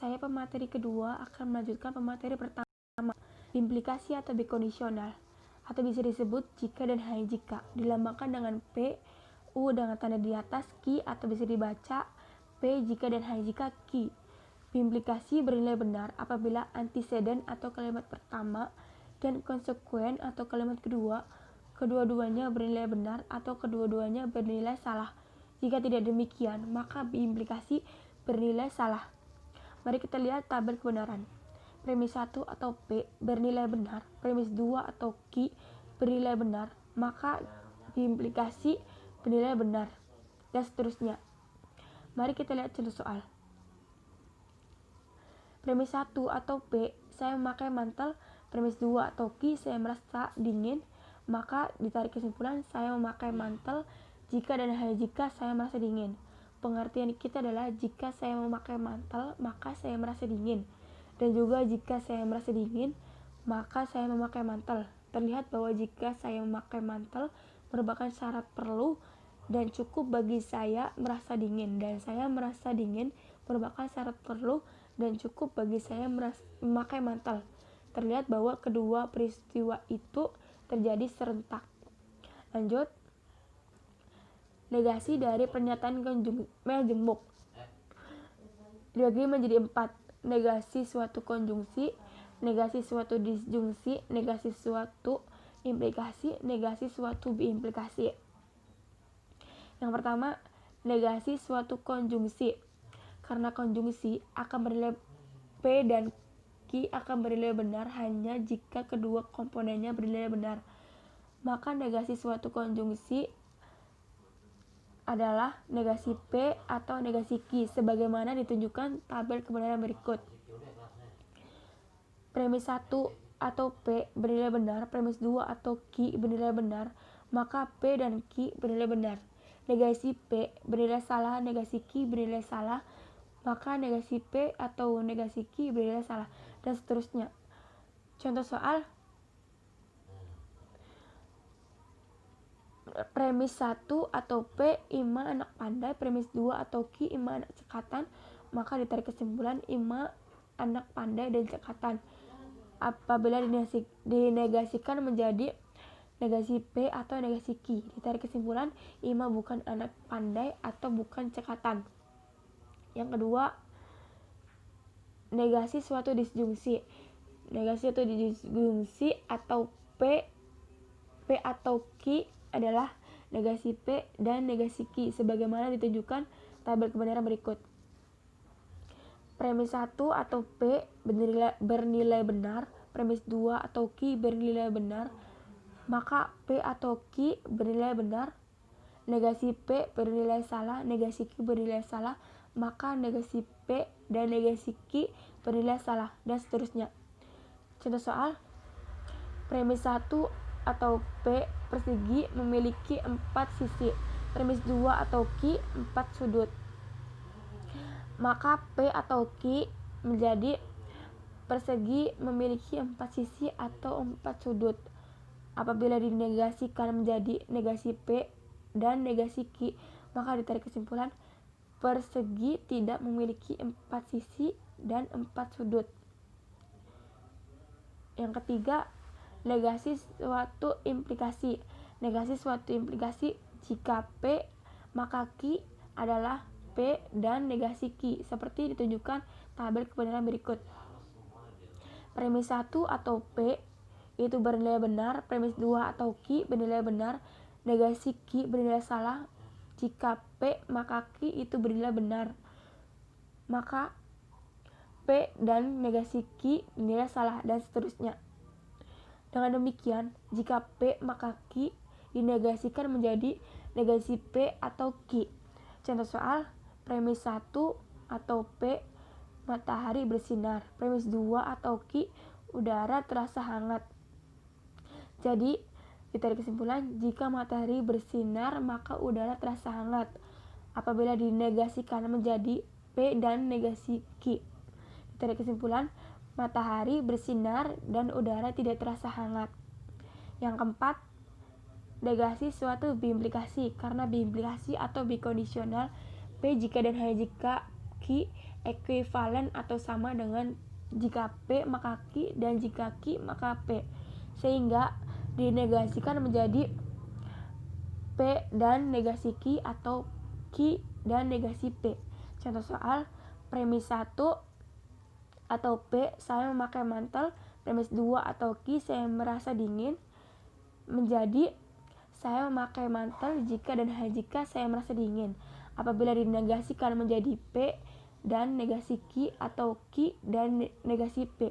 saya pemateri kedua akan melanjutkan pemateri pertama, implikasi atau bikondisional, atau bisa disebut jika dan hanya jika, dilambangkan dengan P, U dengan tanda di atas, Ki, atau bisa dibaca P jika dan hanya jika Ki. Implikasi bernilai benar apabila antiseden atau kalimat pertama dan konsekuen atau kalimat kedua, kedua-duanya bernilai benar atau kedua-duanya bernilai salah. Jika tidak demikian, maka implikasi bernilai salah. Mari kita lihat tabel kebenaran. Premis 1 atau P bernilai benar, premis 2 atau Q bernilai benar, maka implikasi bernilai benar, dan seterusnya. Mari kita lihat contoh soal. Premis 1 atau P, saya memakai mantel, premis 2 atau Q, saya merasa dingin, maka ditarik kesimpulan saya memakai mantel jika dan hanya jika saya merasa dingin. Pengertian kita adalah jika saya memakai mantel, maka saya merasa dingin. Dan juga jika saya merasa dingin, maka saya memakai mantel. Terlihat bahwa jika saya memakai mantel merupakan syarat perlu dan cukup bagi saya merasa dingin. Dan saya merasa dingin merupakan syarat perlu dan cukup bagi saya memakai mantel. Terlihat bahwa kedua peristiwa itu terjadi serentak. Lanjut. Negasi dari pernyataan majemuk dibagi menjadi 4. Negasi suatu konjungsi, negasi suatu disjungsi, negasi suatu implikasi, negasi suatu biimplikasi. Yang pertama, negasi suatu konjungsi. Karena konjungsi akan bernilai P dan Q akan bernilai benar hanya jika kedua komponennya bernilai benar. Maka negasi suatu konjungsi adalah negasi P atau negasi Q sebagaimana ditunjukkan tabel kebenaran berikut. Premis 1 atau P bernilai benar, premis 2 atau Q bernilai benar, maka P dan Q bernilai benar. Negasi P bernilai salah, negasi Q bernilai salah, maka negasi P atau negasi Q bernilai salah, dan seterusnya. Contoh soal. Premis 1 atau P ima anak pandai, premis 2 atau Q ima anak cekatan, maka ditarik kesimpulan ima anak pandai dan cekatan. Apabila dinegasikan menjadi negasi P atau negasi Q, ditarik kesimpulan ima bukan anak pandai atau bukan cekatan. Yang kedua, negasi suatu disjungsi. Negasi suatu disjungsi atau P atau Q adalah negasi P dan negasi Q sebagaimana ditunjukkan tabel kebenaran berikut. Premis 1 atau P bernilai benar, premis 2 atau Q bernilai benar, maka P atau Q bernilai benar. Negasi P bernilai salah, negasi Q bernilai salah, maka negasi P dan negasi Q bernilai salah, dan seterusnya. Contoh soal. Premis 1 atau P persegi memiliki 4 sisi, premis 2 atau Q 4 sudut, maka P atau Q menjadi persegi memiliki 4 sisi atau 4 sudut. Apabila dinegasikan menjadi negasi P dan negasi Q, maka ditarik kesimpulan persegi tidak memiliki 4 sisi dan 4 sudut. Yang ketiga, negasi suatu implikasi. Negasi suatu implikasi jika P maka Q adalah P dan negasi Q seperti ditunjukkan tabel kebenaran berikut. Premis 1 atau P itu bernilai benar, premis 2 atau Q bernilai benar, negasi Q bernilai salah. Jika P maka Q itu bernilai benar, maka P dan negasi Q bernilai salah, dan seterusnya. Dengan demikian, jika P maka Q dinegasikan menjadi negasi P atau Q. Contoh soal. Premis 1 atau P matahari bersinar, premis 2 atau Q udara terasa hangat. Jadi ditarik kesimpulan jika matahari bersinar maka udara terasa hangat. Apabila dinegasikan menjadi P dan negasi Q, ditarik kesimpulan matahari bersinar dan udara tidak terasa hangat. Yang keempat, negasi suatu biimplikasi. Karena biimplikasi atau bikondisional P jika dan hanya jika Q ekuivalen atau sama dengan jika P maka Q dan jika Q maka P, sehingga dinegasikan menjadi P dan negasi Q atau Q dan negasi P. Contoh soal, premis 1 atau P, saya memakai mantel. Premis 2 atau Q, saya merasa dingin, menjadi saya memakai mantel jika dan hanya jika saya merasa dingin. Apabila dinegasikan menjadi P dan negasi Q atau Q dan negasi P,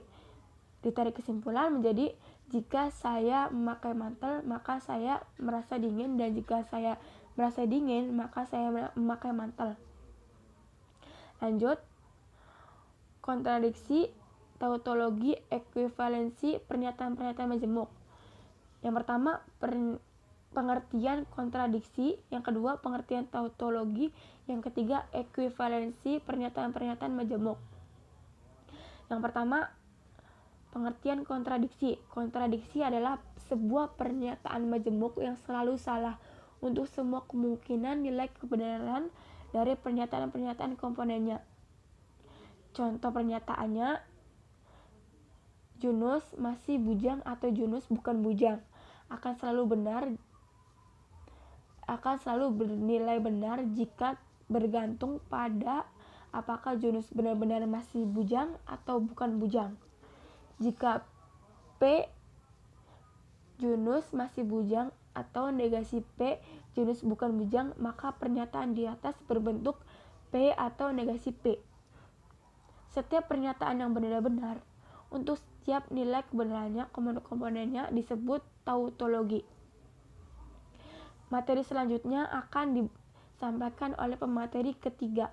ditarik kesimpulan menjadi jika saya memakai mantel maka saya merasa dingin, dan jika saya merasa dingin maka saya memakai mantel. Lanjut, kontradiksi, tautologi, ekuivalensi, pernyataan-pernyataan majemuk. Yang pertama, pengertian kontradiksi. Yang kedua, pengertian tautologi. Yang ketiga, ekuivalensi, pernyataan-pernyataan majemuk. Yang pertama, pengertian kontradiksi. Kontradiksi adalah sebuah pernyataan majemuk yang selalu salah untuk semua kemungkinan nilai kebenaran dari pernyataan-pernyataan komponennya. Contoh pernyataannya, Yunus masih bujang atau Yunus bukan bujang akan selalu bernilai benar jika bergantung pada apakah Yunus benar-benar masih bujang atau bukan bujang. Jika P Yunus masih bujang atau negasi P Yunus bukan bujang, maka pernyataan di atas berbentuk P atau negasi P. Setiap pernyataan yang benar-benar untuk setiap nilai kebenarannya, komponennya disebut tautologi. Materi selanjutnya akan disampaikan oleh pemateri ketiga.